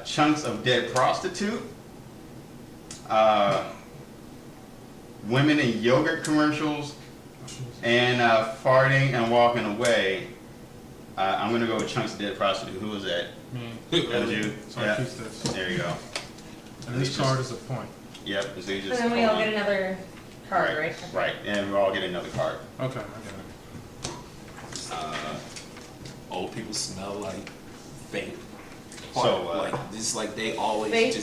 chunks of dead prostitute, women in yogurt commercials, and farting and walking away. I'm gonna go with chunks of dead prostitute. Who was that? Me. That was you. So I choose this. There you go. And this card is a point. Yep. So you just And then we all get another card, right? Right, and we all get another card. Okay, I get it. Old people smell like fake. So, like it's like they always Fake?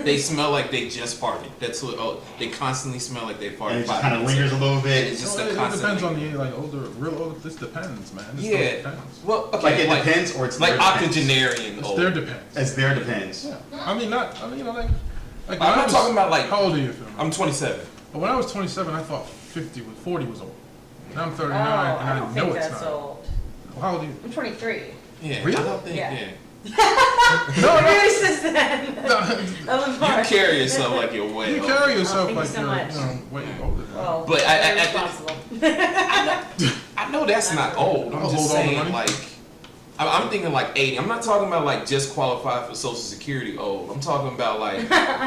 they smell like they just farted. That's what they constantly smell like they farted. And it just kind of lingers a little bit. It's just Well, a it constant depends on linger. the like older, real old. This depends, man. This Yeah. depends. Well, okay, Like it depends, or it's like their depends. octogenarian It's old. their depends. It's their depends. Yeah. I mean, like when I'm I not was- talking about like. How old are you, Phil? I'm 27. But when I was 27, I thought 40 was old. Now I'm 39, Oh, and I I don't know think it's that's not. old. Well, how old are you? I'm 23. Yeah. Really? I don't think. Yeah. Yeah. No, Really since then. no. You carry yourself like you're way You older. carry yourself thank you like so you're, much. way older. Well, But very responsible. I know that's not old. I'm I'll just hold all the saying, money. like, I'm thinking like 80. I'm not talking about like just qualified for Social Security old. I'm talking about like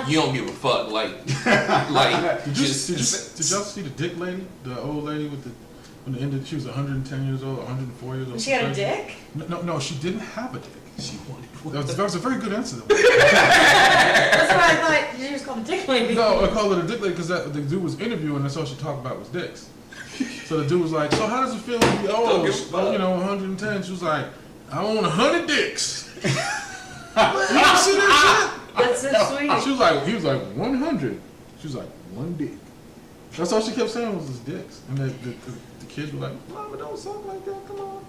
you don't give a fuck. Like Did y'all just see the dick lady? The old lady with the, when the ended, she was 110 years old, 104 years old. She had a dick? No, she didn't have a dick. she wanted. That was a very good answer. That's what I thought. She was called a dick lady. No, I called it a dick lady because the dude was interviewing and that's all she talked about was dicks. So the dude was like, so how does it feel to be old? give a fuck. 110. She was like, I want 100 dicks. You ever see that That's so shit? sweet. She was like, he was like 100. She was like, one dick. That's all she kept saying was his dicks. And the kids were like, Mama, don't talk like that. Come on.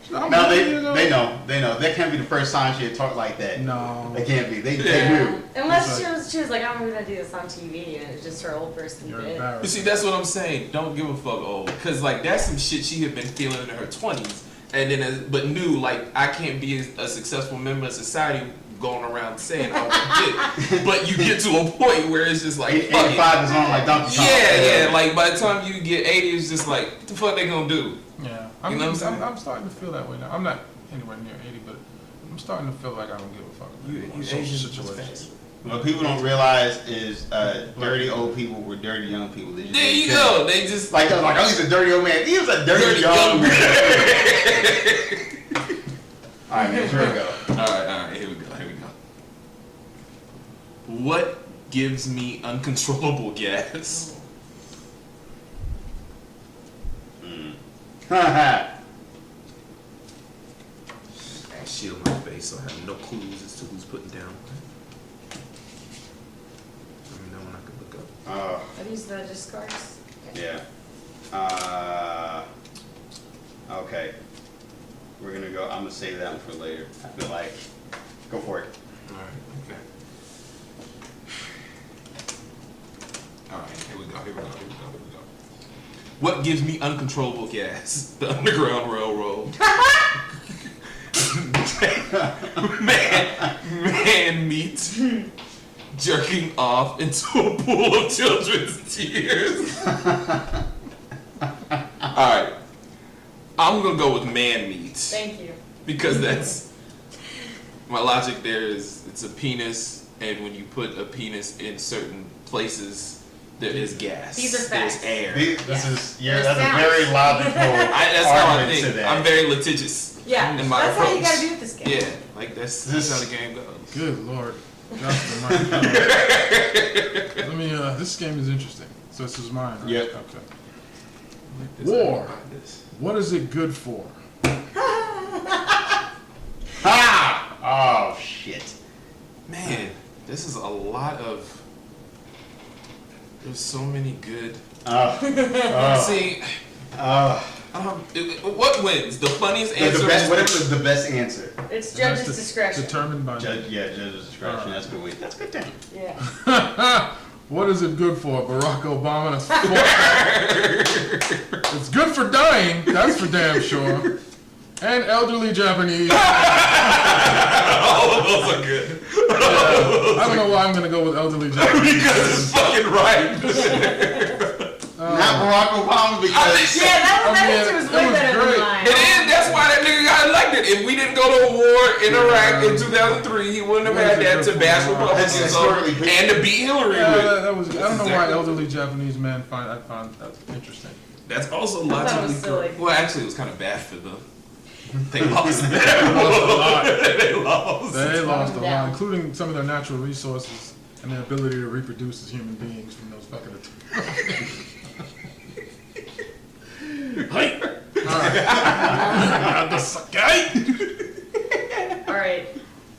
She's like, Now "I'm they 100 years old." know. That can't be the first time she had talked like that. No. They can't be. They Yeah. knew. Unless she was like, I'm gonna do this on TV, and it's just her old person You're bit. You embarrassed. see, that's what I'm saying. Don't give a fuck old, cause like that's some shit she had been feeling in her 20s, and then but knew like I can't be a successful member of society going around saying I want dick. But you get to a point where it's just like fuck it. 85 is on like Donkey Kong. Yeah. Like by the time you get 80, it's just like what the fuck they gonna do? Yeah, You know what I'm saying? I'm starting to feel that way now. I'm not anywhere near 80, but I'm starting to feel like I don't give a fuck about social situations. What people don't realize is dirty old people were dirty young people. They just There you didn't go. care. They just Like oh, he's a dirty old man. He was a dirty young man. All right, man. Here we go. All right. Here we go. What gives me uncontrollable gas? I shield my face, so I have no clues as to who's putting down. Let me know when I can look up. Are these the discards? Yeah. Okay. We're gonna go. I'm gonna save that one for later. I feel like. Go for it. All right. Okay. All right. Here we go. What gives me uncontrollable gas? The Underground Railroad. man meat jerking off into a pool of children's tears. Alright. I'm gonna go with man meat. Thank you. Because that's my logic there is it's a penis, and when you put a penis in certain places there is gas. These are facts. There's air. That's a Sounds. very logical That's how I argument to think. that. I'm very litigious. Yeah, in my that's how you approach. gotta do with this game. Yeah, like that's how the game goes. Good lord. Justin, let me, this game is interesting. So this is mine, right? Yep. Okay. This War. this. What is it good for? Ha! Oh shit. Man, this is a lot of. There's so many good. See, what wins? The funniest answer. The best, whatever is the best answer. It's judge's That's discretion. Determined by Judge's discretion. Alright. That's good. That's good thing. Yeah. What is it good for? Barack Obama? It's good for dying, that's for damn sure. And elderly Japanese. All of those are good. I don't know why I'm gonna go with elderly Japanese. Because it's fucking right. Not Barack Obama because Yeah, that answer was way it was better great. than mine. It is. That's why that nigga got elected. It if we didn't go to a war in Iraq in 2003, he wouldn't have had that to bash Republicans and to beat Hillary with. That was. I don't know why elderly Japanese men find that interesting. That's also That was logically silly. correct. Well, actually, it was kind of bad for them. They lost. They lost. They lost a lot, down. including some of their natural resources and their ability to reproduce as human beings from those fucking attacks. All right,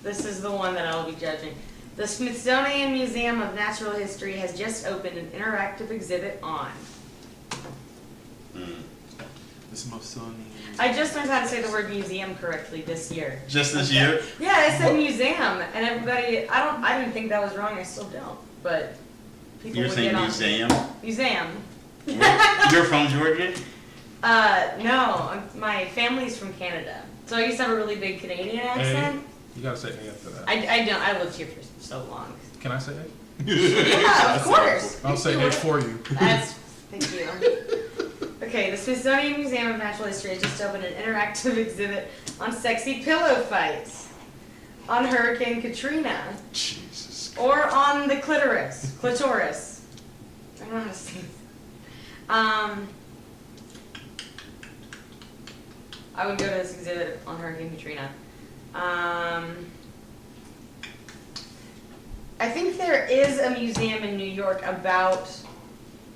this is the one that I will be judging. The Smithsonian Museum of Natural History has just opened an interactive exhibit on. The Smithsonian. I just learned how to say the word museum correctly this year. Just this year? Yeah, I said museum, and everybody, I didn't think that was wrong, I still don't, but people You're would saying get on. museum? Museum. You're from Georgia? No, my family's from Canada, so I used to have a really big Canadian accent. You gotta say A after that. I don't, I lived here for so long. Can I say A? Yeah, of course. I'll say A for you. Thank you. Okay, the Smithsonian Museum of Natural History has just opened an interactive exhibit on sexy pillow fights, on Hurricane Katrina, Jesus. or on the clitoris. I don't know how to say it. I would go to this exhibit on Hurricane Katrina. I think there is a museum in New York about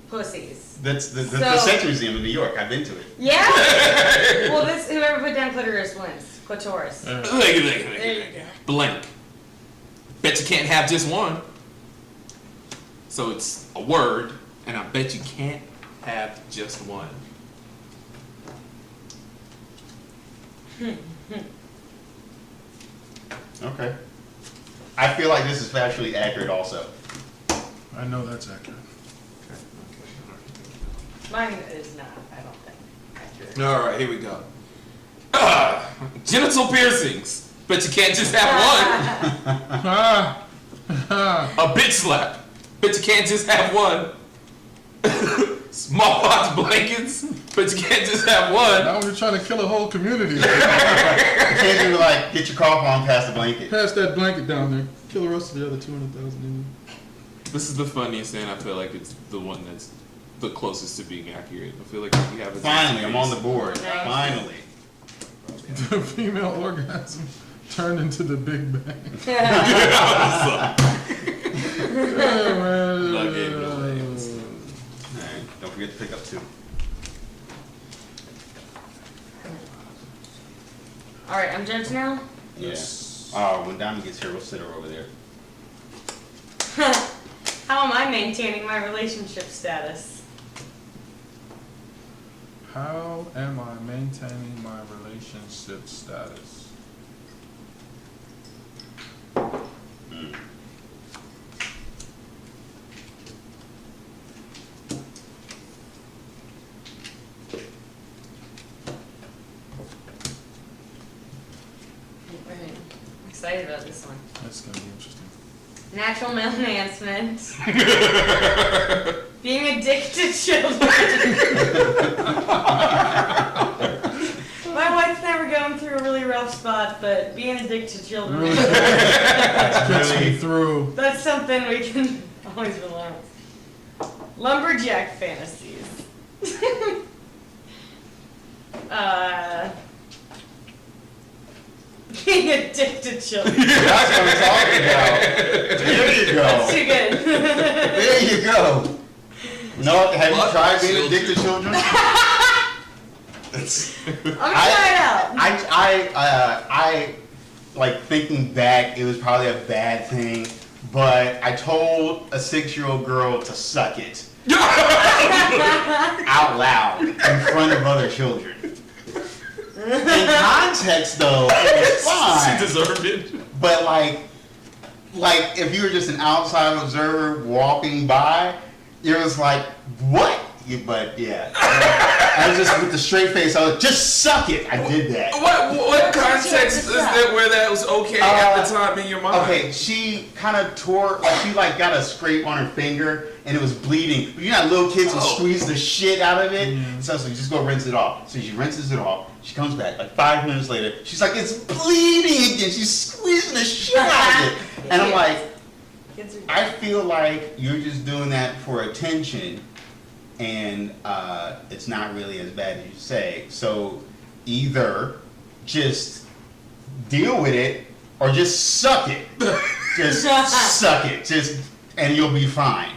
pussies. That's the So- Sex Museum in New York. I've been to it. Yeah? Well, whoever put down clitoris wins. Clitoris. There you go. Blank. Bet you can't have just one. So it's a word, and I bet you can't have just one. Okay. I feel like this is factually accurate also. I know that's accurate. Mine is not, I don't think. Accurate. All right, here we go. Genital piercings. Bet you can't just have one. A bitch slap. Bet you can't just have one. Smallpox blankets. But you can't just have one. Now you're trying to kill a whole community. You can't do like get your cough on past the blanket. Pass that blanket down there. Kill the rest of the other 200,000. This is the funniest thing. I feel like it's the one that's the closest to being accurate. I feel like if you have a Finally, I'm on the board. Nice. Finally. The female orgasm turned into the Big Bang. Nugget relays. Alright, don't forget to pick up 2. Alright, I'm judge now? Yes. Oh, when Diamond gets here, we'll sit her over there. How am I maintaining my relationship status? How am I maintaining my relationship status? I'm excited about this one. That's gonna be interesting. Natural male enhancement. Being addicted to children. My wife's never going through a really rough spot, but being addicted to children, Really gets me through. that's something we can always rely on. Lumberjack fantasies. Being addicted to children. That's what I'm talking about. There you That's go. too good. There you go. No, have you tried being addicted to children? I'm trying it out. I like thinking back, it was probably a bad thing, but I told a 6-year-old girl to suck it out loud in front of other children. In context, though, it was fine. She deserved it. But like if you were just an outside observer walking by, it was like, what? but yeah. I was just with the straight face. I was just suck it. I did that. What context is that where that was okay at the time in your mind? Okay, she kind of tore, like she like got a scrape on her finger and it was bleeding. You know, little kids will squeeze the shit out of it. So I was like, just go rinse it off. So she rinses it off. She comes back like 5 minutes later. She's like, it's bleeding again. She's squeezing the shit out of it. And I'm like, I feel like you're just doing that for attention, and it's not really as bad as you say. So either just deal with it or just suck it. Just suck it. And you'll be fine.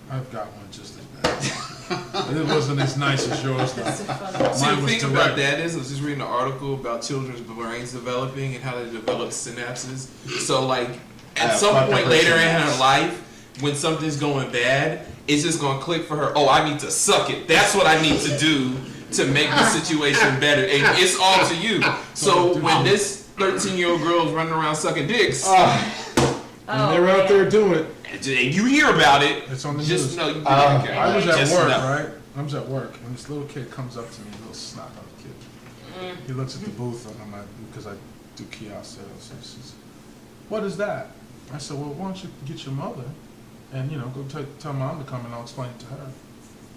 I've got one just as bad. It wasn't as nice as yours, though. See, the thing about that is, I was just reading an article about children's brains developing and how they develop synapses. So, like, at some point later in her life, when something's going bad, it's just going to click for her, oh, I need to suck it. That's what I need to do to make the situation better. And it's all to you. So, when this 13-year-old girl's running around sucking dicks, and they're out there doing it. and you hear about it, It's on the just news. know you I was at just work, know. right? I was at work, and this little kid comes up to me, a little snot-nosed kid. He looks at the booth, and I'm like, because I do kiosk sales. He says, "What is that?" I said, "Well, why don't you get your mother, and go tell mom to come, and I'll explain it to her."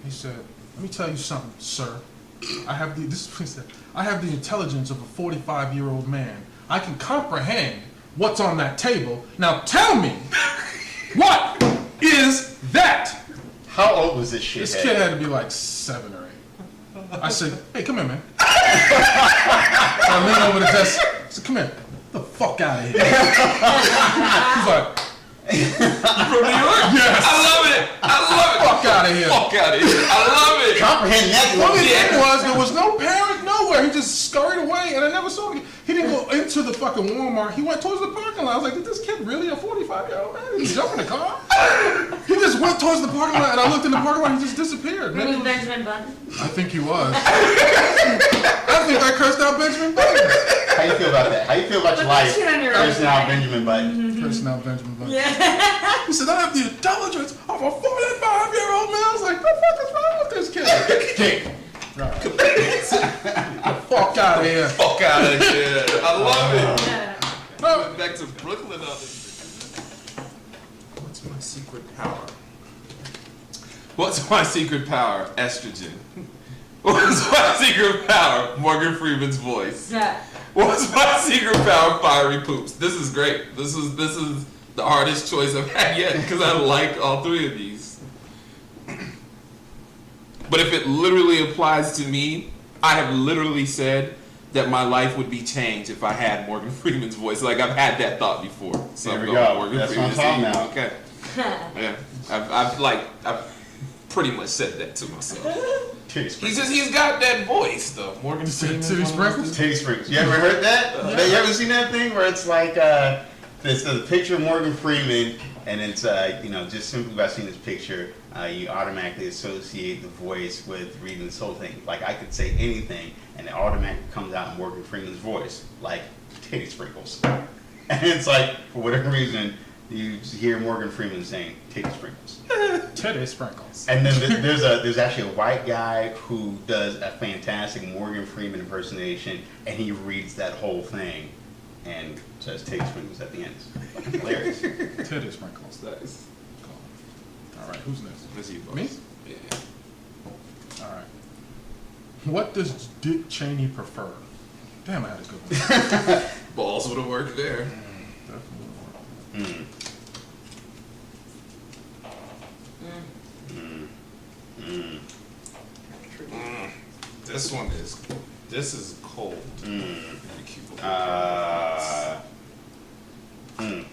He said, "Let me tell you something, sir. I have the this is what he said. I have the intelligence of a 45-year-old man. I can comprehend what's on that table. Now tell me, what is that?" How old was this shit? This kid had to be like 7 or 8. I said, "Hey, come here, man." So I leaned over the desk. I said, "Come here. Get the fuck out of here." He's like, From New York? Yes. I love it. "Fuck out of here." Fuck out of here. I love it. Comprehend that Funny one. thing was, there was no parent nowhere. He just scurried away, and I never saw him. He didn't go into the fucking Walmart. He went towards the parking lot. I was like, "Did this kid really a 45-year-old man? Did he jump in the car?" He just went towards the parking lot, and I looked in the parking lot. He just disappeared. Who Man, was Benjamin Button? I think he was. I think I cursed out Benjamin Button. How you feel about that? How you feel about your Put that life? shit on your Cursing out resume. Benjamin Button. Cursing out Benjamin Button. Yeah. He said, "I have the intelligence of a 45-year-old man." I was like, "The fuck is wrong with this kid?" Dick. Right. Fuck out of here. Fuck out of here. I love it. Yeah. No. Back to Brooklyn. What's my secret power? What's my secret power? Estrogen. What's my secret power? Morgan Freeman's voice. What's my secret power? Fiery poops. This is great. This is the hardest choice I've had yet because I like all 3 of these. But if it literally applies to me, I have literally said that my life would be changed if I had Morgan Freeman's voice. Like, I've had that thought before. So There I'm we going go. Morgan That's what I'm Freeman's talking voice. about. Okay. Yeah. I've pretty much said that to myself. Titty sprinkles. He's got that voice though. Morgan Freeman. Titty sprinkles? Titty sprinkles. You ever heard that? You ever seen that thing where it's like it's the picture of Morgan Freeman, and it's just simply by seeing this picture, you automatically associate the voice with reading this whole thing. Like, I could say anything, and it automatically comes out in Morgan Freeman's voice, like titty sprinkles. And it's like, for whatever reason, you hear Morgan Freeman saying titty sprinkles. Titty sprinkles. And then there's actually a white guy who does a fantastic Morgan Freeman impersonation, and he reads that whole thing and says titty sprinkles at the end. It's fucking hilarious. Titty sprinkles. Nice. All right, who's next? That's you, boss. Me? Yeah. All right. What does Dick Cheney prefer? Damn, I had a good one. Balls would have worked there. Definitely. This is cold. Okay.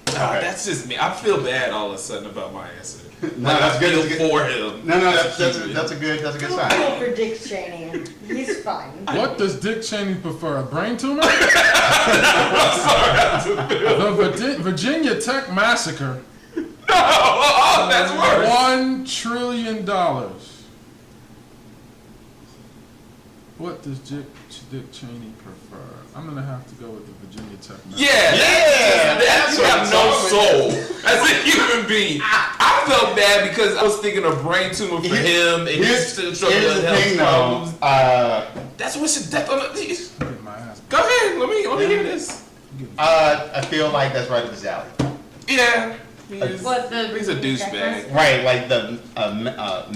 That's just me. I feel bad all of a sudden about my answer. No, that's good. I That's feel good. for him. No, that's a good Don't sign. vote for Dick Cheney. He's fine. What does Dick Cheney prefer? A brain tumor? The Virginia Tech massacre. No, that's worse. $1 trillion. What does Dick Cheney prefer? I'm gonna have to go with the Virginia Tech massacre. Yeah, Yeah, that's that's you have what no I'm soul as a human being. I felt bad because I was thinking a brain tumor for him, and he's still struggling with health problems. That's what should death on the. Get my ass. Go ahead, let me hear this. I feel like that's right up his alley. Yeah. He's a douchebag. Right, like the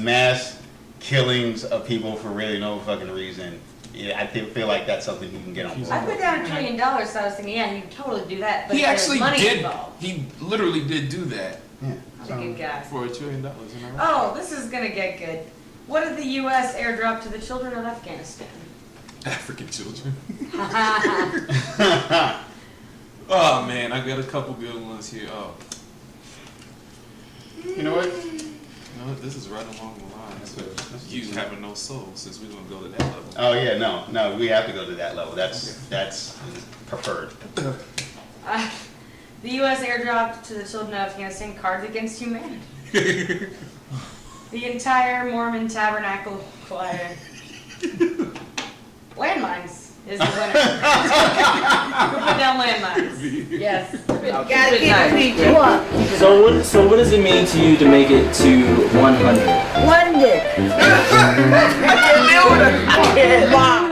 mass killings of people for really no fucking reason. Yeah, I feel like that's something he can get on board. I put down $1 trillion, so I was thinking, yeah, he'd totally do that. But He actually money did. Involved. He literally did do that. Yeah. He's a good guy. For $1 trillion. Oh, this is gonna get good. What did the U.S. airdrop to the children of Afghanistan? African children. Oh man, I got a couple good ones here. Oh. You know what? You know what? This is right along the lines of you having no soul, since we're gonna go to that level. Oh yeah, no, we have to go to that level. That's preferred. The U.S. airdropped to the children of Afghanistan Cards Against Humanity. The entire Mormon Tabernacle Choir. Landmines is the winner. Who put down landmines? Yes. Gotta keep it PG. So what does it mean to you to make it to 100? One dick. Wow.